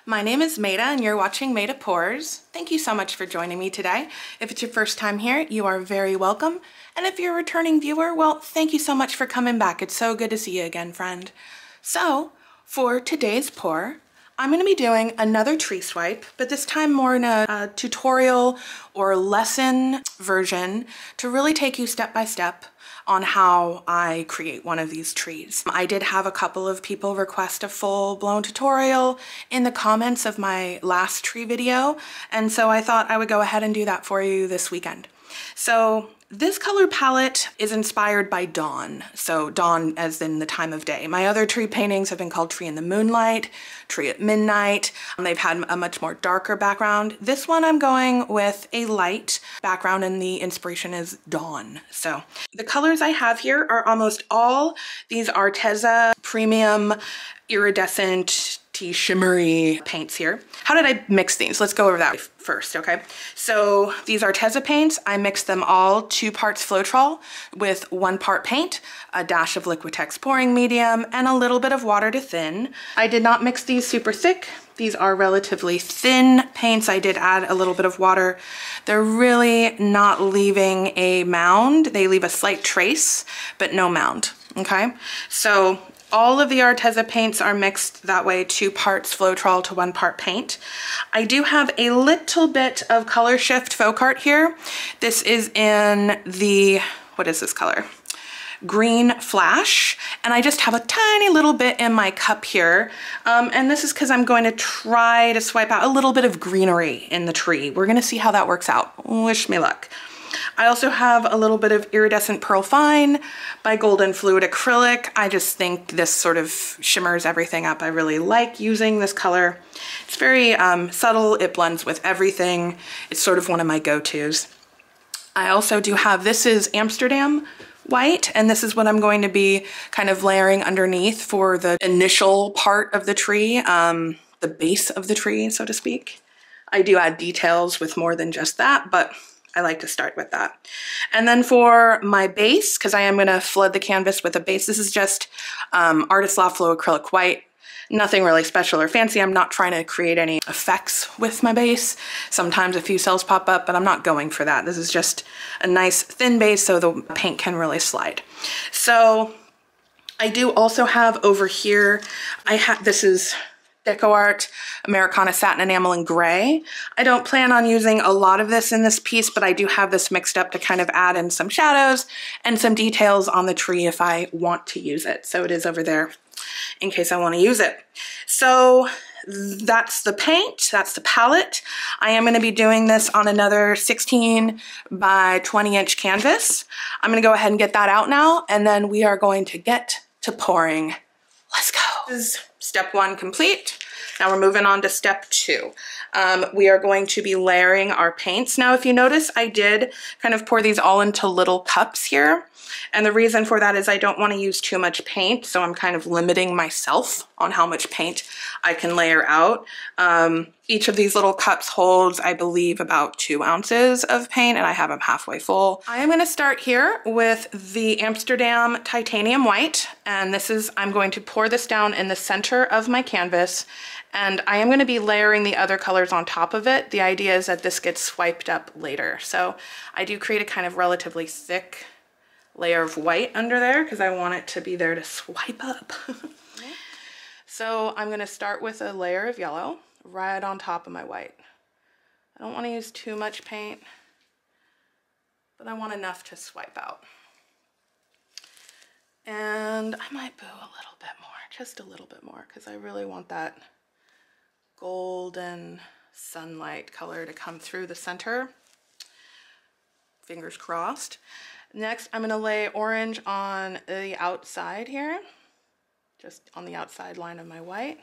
My name is Maida and you're watching Maida Pours. Thank you so much for joining me today. If it's your first time here, you are very welcome. And if you're a returning viewer, well, thank you so much for coming back. It's so good to see you again, friend. So, for today's pour, I'm going to be doing another tree swipe, but this time more in a tutorial or lesson version to really take you step by step on how I create one of these trees. I did have a couple of people request a full-blown tutorial in the comments of my last tree video, and so I thought I would go ahead and do that for you this weekend. So this color palette is inspired by dawn. So dawn as in the time of day. My other tree paintings have been called Tree in the Moonlight, Tree at Midnight. They've had a much more darker background. This one I'm going with a light background and the inspiration is dawn. So the colors I have here are almost all these Arteza premium iridescent shimmery paints here. How did I mix these? Let's go over that first, okay? So these Arteza paints, I mixed them all 2 parts Floetrol with 1 part paint, a dash of Liquitex pouring medium, and a little bit of water to thin. I did not mix these super thick. These are relatively thin paints. I did add a little bit of water. They're really not leaving a mound. They leave a slight trace, but no mound, okay? So all of the Arteza paints are mixed that way, 2 parts Floetrol to 1 part paint. I do have a little bit of Color Shift Folk Art here. This is in the, what is this color? Green Flash, and I just have a tiny little bit in my cup here. And this is because I'm going to try to swipe out a little bit of greenery in the tree. We're gonna see how that works out. Wish me luck. I also have a little bit of Iridescent Pearl Fine by Golden Fluid Acrylic. I just think this sort of shimmers everything up. I really like using this color. It's very subtle, it blends with everything. It's sort of one of my go-tos. I also do have, this is Amsterdam White, and this is what I'm going to be kind of layering underneath for the initial part of the tree, the base of the tree, so to speak. I do add details with more than just that, but I like to start with that. And then for my base, because I am going to flood the canvas with a base, this is just Artist Loft Flow Acrylic White. Nothing really special or fancy. I'm not trying to create any effects with my base. Sometimes a few cells pop up, but I'm not going for that. This is just a nice thin base so the paint can really slide. So I do also have over here, this is Deco Art Americana Satin Enamel in Gray. I don't plan on using a lot of this in this piece, but I do have this mixed up to kind of add in some shadows and some details on the tree if I want to use it. So it is over there in case I want to use it. So that's the paint, that's the palette. I am going to be doing this on another 16 by 20 inch canvas. I'm going to go ahead and get that out now, and then we are going to get to pouring. Let's go. This is step 1 complete. Now we're moving on to step 2. We are going to be layering our paints. Now, if you notice, I did kind of pour these all into little cups here. And the reason for that is I don't want to use too much paint, so I'm kind of limiting myself on how much paint I can layer out. Each of these little cups holds, I believe, about 2 ounces of paint, and I have them halfway full. I am going to start here with the Amsterdam Titanium White, and this is, I'm going to pour this down in the center of my canvas, and I am going to be layering the other colors on top of it. The idea is that this gets swiped up later. So I do create a kind of relatively thick layer of white under there because I want it to be there to swipe up. So I'm going to start with a layer of yellow right on top of my white. I don't want to use too much paint, but I want enough to swipe out. And I might boo a little bit more, just a little bit more, because I really want that golden sunlight color to come through the center. Fingers crossed. Next, I'm going to lay orange on the outside here, just on the outside line of my white.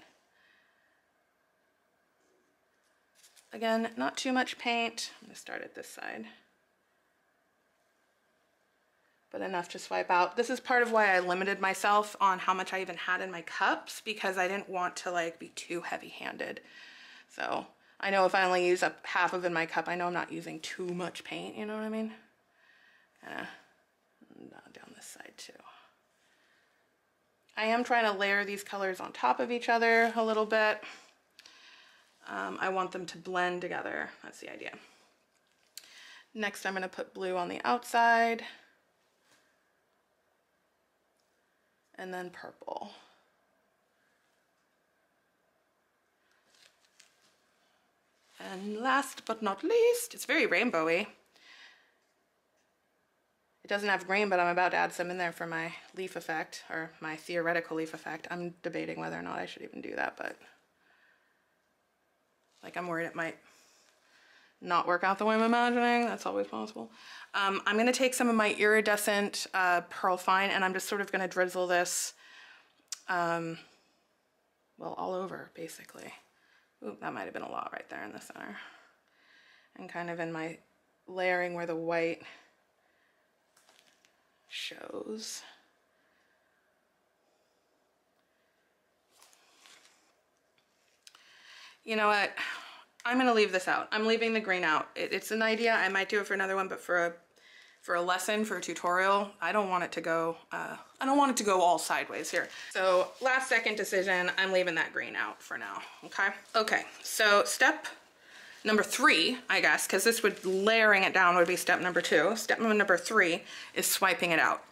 Again, not too much paint. I'm going to start at this side, but enough to swipe out. This is part of why I limited myself on how much I even had in my cups, because I didn't want to like be too heavy-handed. So I know if I only use up half of in my cup, I know I'm not using too much paint, you know what I mean? Down this side too. I am trying to layer these colors on top of each other a little bit. I want them to blend together. That's the idea. Next, I'm going to put blue on the outside. And then purple. And last but not least, it's very rainbowy. It doesn't have green, but I'm about to add some in there for my leaf effect, or my theoretical leaf effect. I'm debating whether or not I should even do that, but like I'm worried it might not work out the way I'm imagining. That's always possible. I'm gonna take some of my iridescent Pearl Fine, and I'm just sort of gonna drizzle this, well, all over, basically. Ooh, that might have been a lot right there in the center. And kind of in my layering where the white shows. You know what? I'm gonna leave this out. I'm leaving the green out. It's an idea. I might do it for another one, but for a lesson, for a tutorial, I don't want it to go. I don't want it to go all sideways here. So last second decision. I'm leaving that green out for now. Okay. Okay. So step number 3, I guess, because this would layering it down would be step number 2. Step number 3 is swiping it out.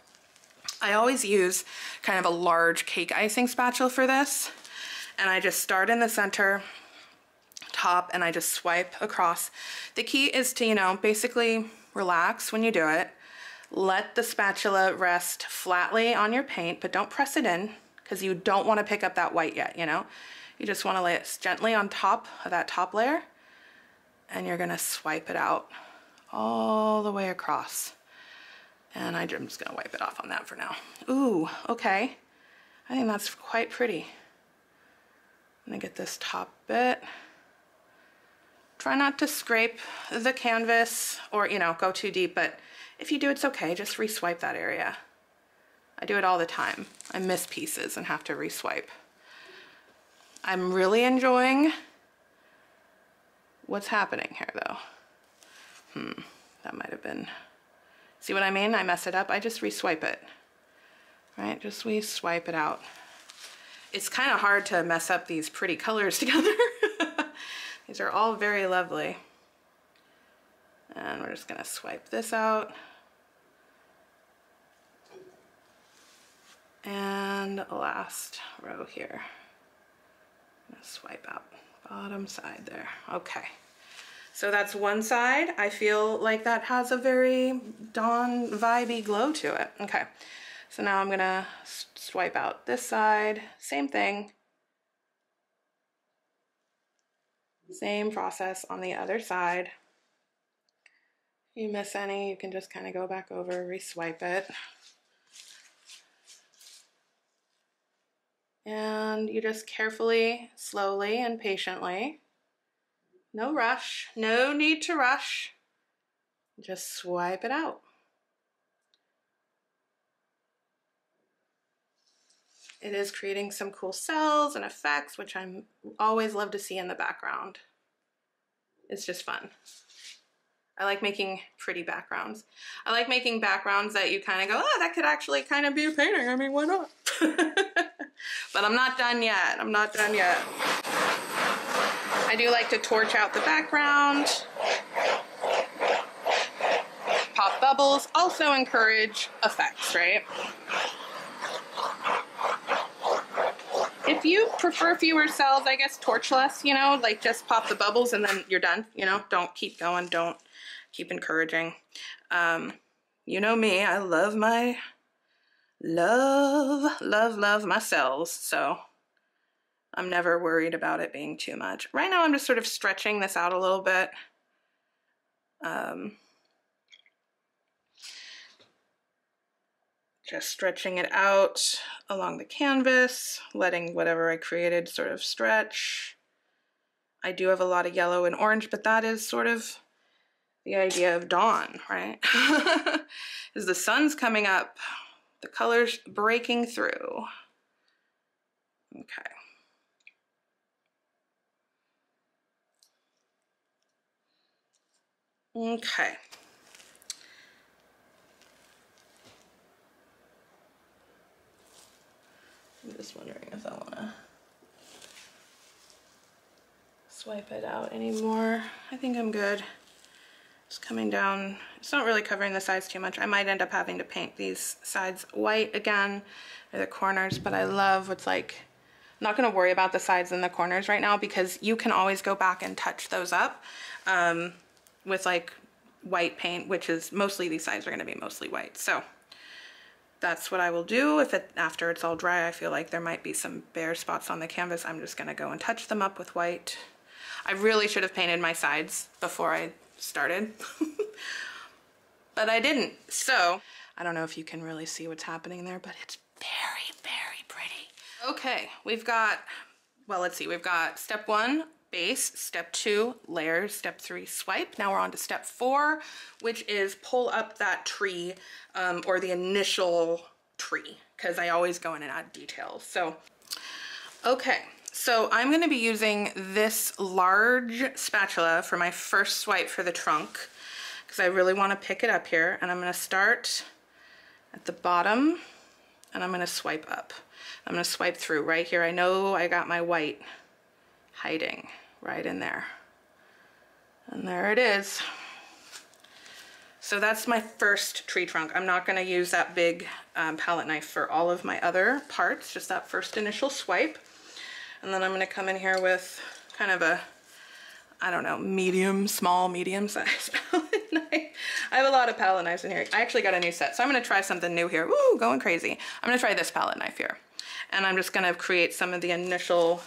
I always use kind of a large cake icing spatula for this, and I just start in the center top and I just swipe across. The key is to, you know, basically relax when you do it. Let the spatula rest flatly on your paint, but don't press it in because you don't want to pick up that white yet, you know? You just want to lay it gently on top of that top layer, and you're gonna swipe it out all the way across. And I'm just gonna wipe it off on that for now. Ooh, okay. I think that's quite pretty. I'm gonna get this top bit. Try not to scrape the canvas or, you know, go too deep, but if you do, it's okay. Just re-swipe that area. I do it all the time. I miss pieces and have to re-swipe. I'm really enjoying what's happening here though. That might have been, see what I mean? I mess it up. I just re-swipe it, right? Just re-swipe it out. It's kind of hard to mess up these pretty colors together. These are all very lovely. And we're just gonna swipe this out. And last row here. I'm gonna swipe out bottom side there. Okay. So that's one side. I feel like that has a very dawn vibey glow to it. Okay. So now I'm gonna swipe out this side. Same thing. Same process on the other side. If you miss any, you can just kind of go back over, re-swipe it. And you just carefully, slowly, and patiently, no rush, no need to rush, just swipe it out. It is creating some cool cells and effects, which I'm always love to see in the background. It's just fun. I like making pretty backgrounds. I like making backgrounds that you kind of go, oh, that could actually kind of be a painting. I mean, why not? But I'm not done yet. I'm not done yet. I do like to torch out the background. Pop bubbles. Also encourage effects, right? If you prefer fewer cells, I guess torch less, you know, like just pop the bubbles and then you're done, you know, don't keep going, don't keep encouraging. You know me, I love my, love my cells, so I'm never worried about it being too much. Right now I'm just sort of stretching this out a little bit. Just stretching it out along the canvas, letting whatever I created sort of stretch. I do have a lot of yellow and orange, but that is sort of the idea of dawn, right? As the sun's coming up, the colors breaking through. Okay. Okay. I'm just wondering if I want to swipe it out anymore. I think I'm good. It's coming down. It's not really covering the sides too much. I might end up having to paint these sides white again, or the corners, but I love what's like, I'm not gonna worry about the sides and the corners right now because you can always go back and touch those up with like white paint, which is mostly, these sides are gonna be mostly white. So that's what I will do. If after it's all dry, I feel like there might be some bare spots on the canvas, I'm just gonna go and touch them up with white. I really should have painted my sides before I started, but I didn't. So I don't know if you can really see what's happening there, but it's very, very pretty. Okay, we've got, well, let's see, we've got step 1, base, step 2, layers, step 3, swipe. Now we're on to step 4, which is pull up that tree or the initial tree, because I always go in and add details. So, okay. So I'm going to be using this large spatula for my first swipe for the trunk because I really want to pick it up here, and I'm going to start at the bottom and I'm going to swipe up. I'm going to swipe through right here. I know I got my white hiding right in there, and there it is. So that's my first tree trunk. I'm not going to use that big palette knife for all of my other parts, just that first initial swipe. And then I'm gonna come in here with kind of a, I don't know, small, medium size palette knife. I have a lot of palette knives in here. I actually got a new set, so I'm gonna try something new here. Woo, going crazy. I'm gonna try this palette knife here. And I'm just gonna create some of the initial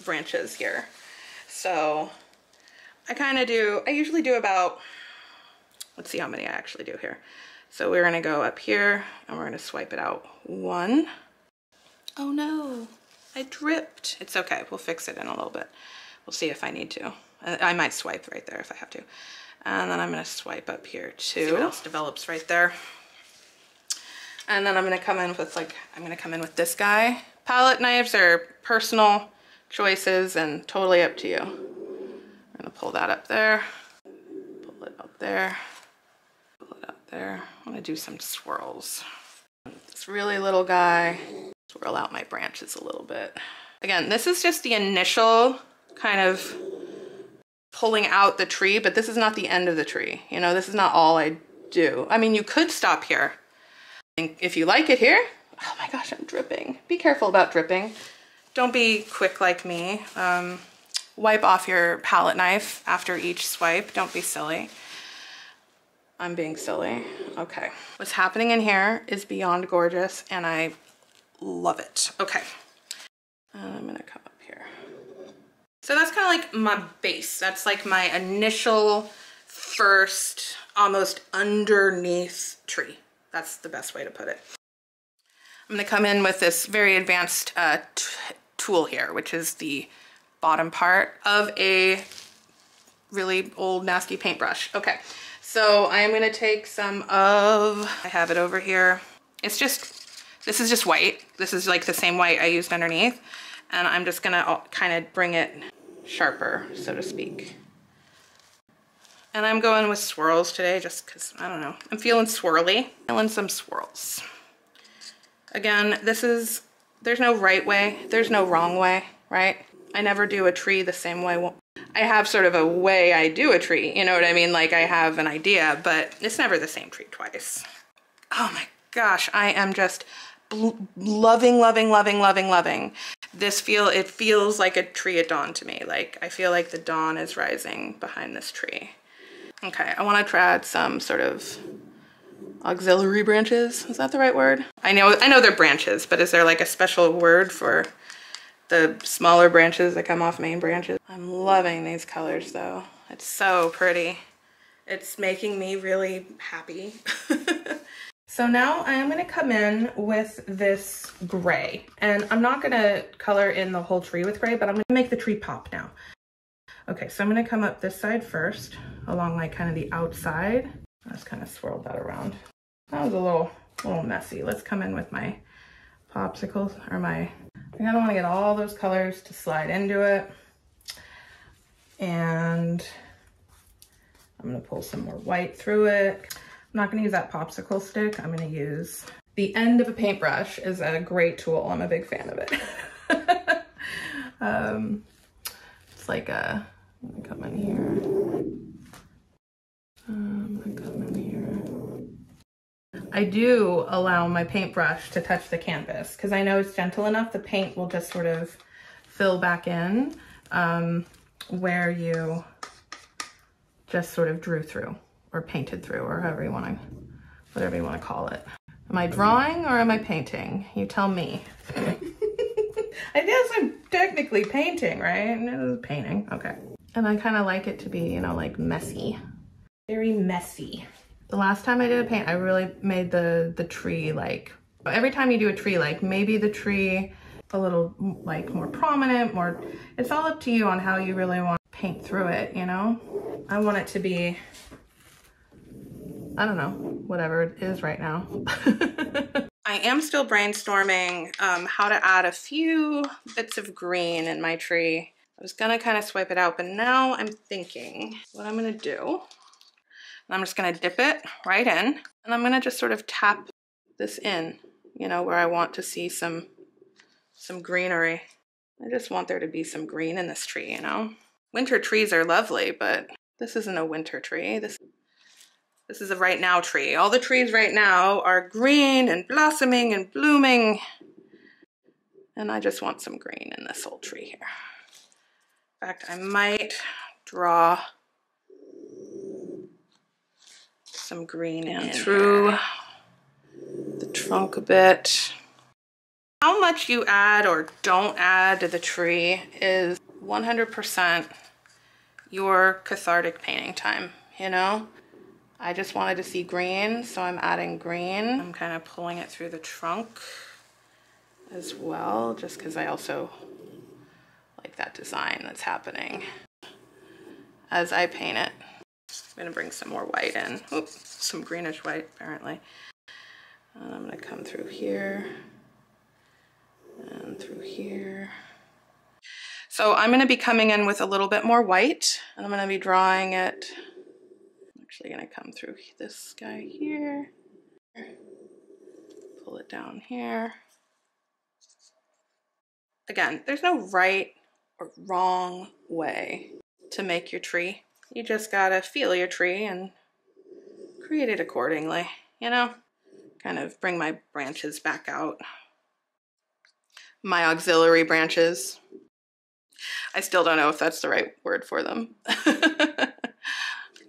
branches here. So I usually do about, let's see how many I actually do here. So we're gonna go up here and we're gonna swipe it out. 1. Oh no, I dripped. It's okay, we'll fix it in a little bit. We'll see if I need to. I might swipe right there if I have to. And then I'm gonna swipe up here too. See what else develops right there. And then I'm gonna come in with this guy. Palette knives are personal choices and totally up to you. I'm gonna pull that up there, pull it up there, pull it up there. I'm gonna do some swirls. This really little guy. Swirl out my branches a little bit. Again, this is just the initial kind of pulling out the tree, but this is not the end of the tree. You know, this is not all I do. I mean, you could stop here. If you like it here, oh my gosh, I'm dripping. Be careful about dripping. Don't be quick like me. Wipe off your palette knife after each swipe. Don't be silly. I'm being silly. Okay. What's happening in here is beyond gorgeous, and I love it. Okay. I'm gonna come up here. So that's kind of like my base. That's like my initial first, almost underneath tree. That's the best way to put it. I'm gonna come in with this very advanced tool here, which is the bottom part of a really old nasty paintbrush. Okay, so I'm gonna take some of, I have it over here. It's just, this is just white. This is like the same white I used underneath. And I'm just gonna kind of bring it sharper, so to speak. And I'm going with swirls today just because, I don't know, I'm feeling swirly. Feeling some swirls. Again, there's no right way, there's no wrong way, right? I never do a tree the same way. I have sort of a way I do a tree, you know what I mean? Like I have an idea, but it's never the same tree twice. Oh my gosh, I am just loving, loving, loving, loving, loving. It feels like a tree at dawn to me. Like I feel like the dawn is rising behind this tree. Okay, I want to add some sort of auxiliary branches. Is that the right word? I know they're branches, but is there like a special word for the smaller branches that come off main branches? I'm loving these colors though. It's so pretty. It's making me really happy. So now I am going to come in with this gray, and I'm not going to color in the whole tree with gray, but I'm going to make the tree pop now. Okay, so I'm going to come up this side first, along like kind of the outside. Let's kind of swirl that around. That was a little messy. Let's come in with my popsicles, or I kind of want to get all those colors to slide into it. And I'm going to pull some more white through it. I'm not going to use that popsicle stick. I'm going to use the end of a paintbrush. Is a great tool. I'm a big fan of it. It's like a, I'm gonna come in here. I'm gonna come in here. I do allow my paintbrush to touch the canvas because I know it's gentle enough, the paint will just sort of fill back in where you just sort of drew through or painted through, or however you want to, whatever you want to call it. Am I drawing or am I painting? You tell me. I guess I'm technically painting, right? It is painting, okay. And I kind of like it to be, you know, like messy, very messy. The last time I did a paint, I really made the tree like, every time you do a tree, like maybe the tree a little like more prominent, more, it's all up to you on how you really want to paint through it, you know? I want it to be, I don't know, whatever it is right now. I am still brainstorming how to add a few bits of green in my tree. I was gonna kind of swipe it out, but now I'm thinking what I'm gonna do. I'm just gonna dip it right in, and I'm gonna just sort of tap this in, you know, where I want to see some greenery. I just want there to be some green in this tree, you know? Winter trees are lovely, but this isn't a winter tree. This is a right now tree. All the trees right now are green and blossoming and blooming. And I just want some green in this old tree here. In fact, I might draw some green in through the trunk a bit. How much you add or don't add to the tree is 100% your cathartic painting time, you know? I just wanted to see green, so I'm adding green. I'm kind of pulling it through the trunk as well, just because I also like that design that's happening as I paint it. I'm gonna bring some more white in. Oops, some greenish white apparently. And I'm gonna come through here and through here. So I'm gonna be coming in with a little bit more white, and I'm gonna be drawing it. I'm actually gonna come through this guy here, pull it down here. Again, there's no right or wrong way to make your tree. You just gotta feel your tree and create it accordingly, you know? Kind of bring my branches back out. My auxiliary branches. I still don't know if that's the right word for them.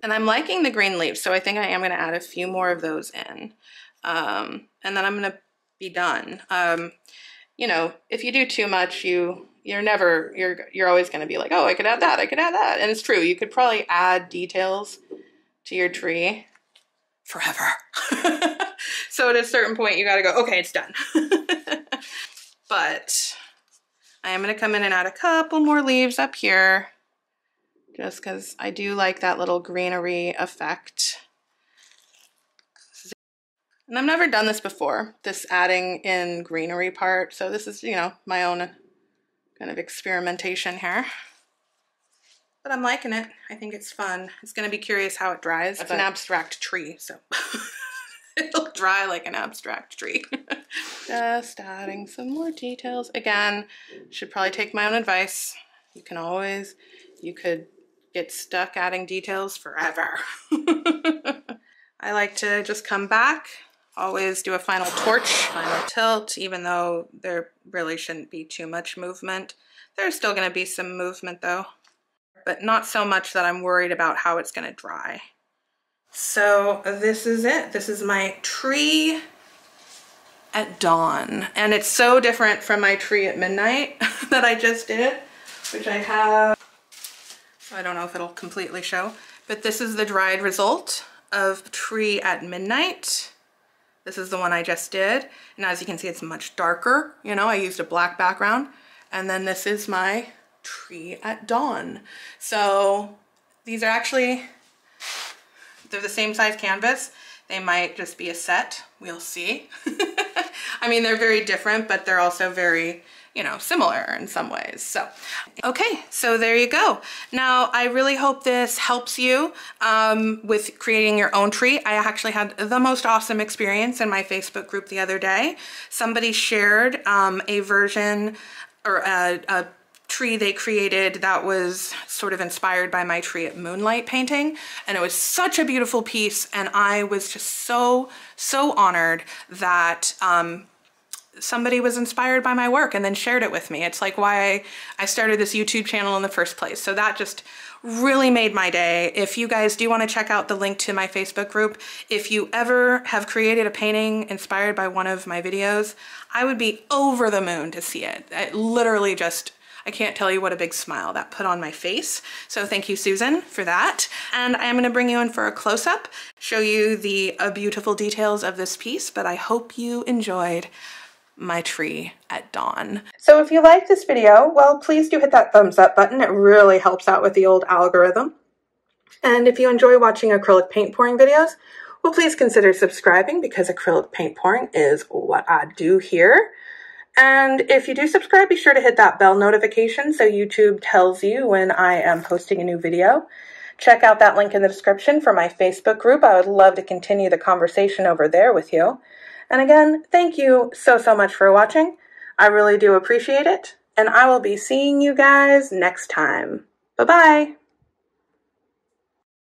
And I'm liking the green leaves, so I think I am gonna add a few more of those in. And then I'm gonna be done. You know, if you do too much, you're always gonna be like, oh, I could add that, I could add that. And it's true, you could probably add details to your tree forever. So at a certain point, you gotta go, okay, it's done. But I am gonna come in and add a couple more leaves up here, just because I do like that little greenery effect. And I've never done this before, this adding in greenery part. So this is, you know, my own kind of experimentation here. But I'm liking it. I think it's fun. It's gonna be curious how it dries. It's an abstract tree, so it'll dry like an abstract tree. Just adding some more details. Again, should probably take my own advice. You could get stuck adding details forever. I like to just come back, always do a final torch, final tilt, even though there really shouldn't be too much movement. There's still gonna be some movement though, but not so much that I'm worried about how it's gonna dry. So this is it. This is my tree at dawn. And it's so different from my tree at midnight that I just did, which I have, I don't know if it'll completely show, but this is the dried result of tree at midnight. This is the one I just did. And as you can see, it's much darker. You know, I used a black background. And then this is my tree at dawn. So these are actually, they're the same size canvas. They might just be a set, we'll see. I mean, they're very different, but they're also very, you know, similar in some ways. So, okay, so there you go. Now, I really hope this helps you with creating your own tree. I actually had the most awesome experience in my Facebook group the other day. Somebody shared a version or a tree they created that was sort of inspired by my tree at Moonlight painting, and it was such a beautiful piece, and I was just so honored that somebody was inspired by my work and then shared it with me. It's like why I started this YouTube channel in the first place. So that just really made my day. If you guys do want to check out the link to my Facebook group, if you ever have created a painting inspired by one of my videos, I would be over the moon to see it. It literally just, I can't tell you what a big smile that put on my face. So thank you, Susan, for that. And I'm gonna bring you in for a close-up, show you the beautiful details of this piece, but I hope you enjoyed my tree at dawn. So if you like this video, well, please do hit that thumbs up button. It really helps out with the old algorithm. And if you enjoy watching acrylic paint pouring videos, well, please consider subscribing, because acrylic paint pouring is what I do here. And if you do subscribe, be sure to hit that bell notification so YouTube tells you when I am posting a new video. Check out that link in the description for my Facebook group. I would love to continue the conversation over there with you. And again, thank you so much for watching. I really do appreciate it. And I will be seeing you guys next time. Bye-bye.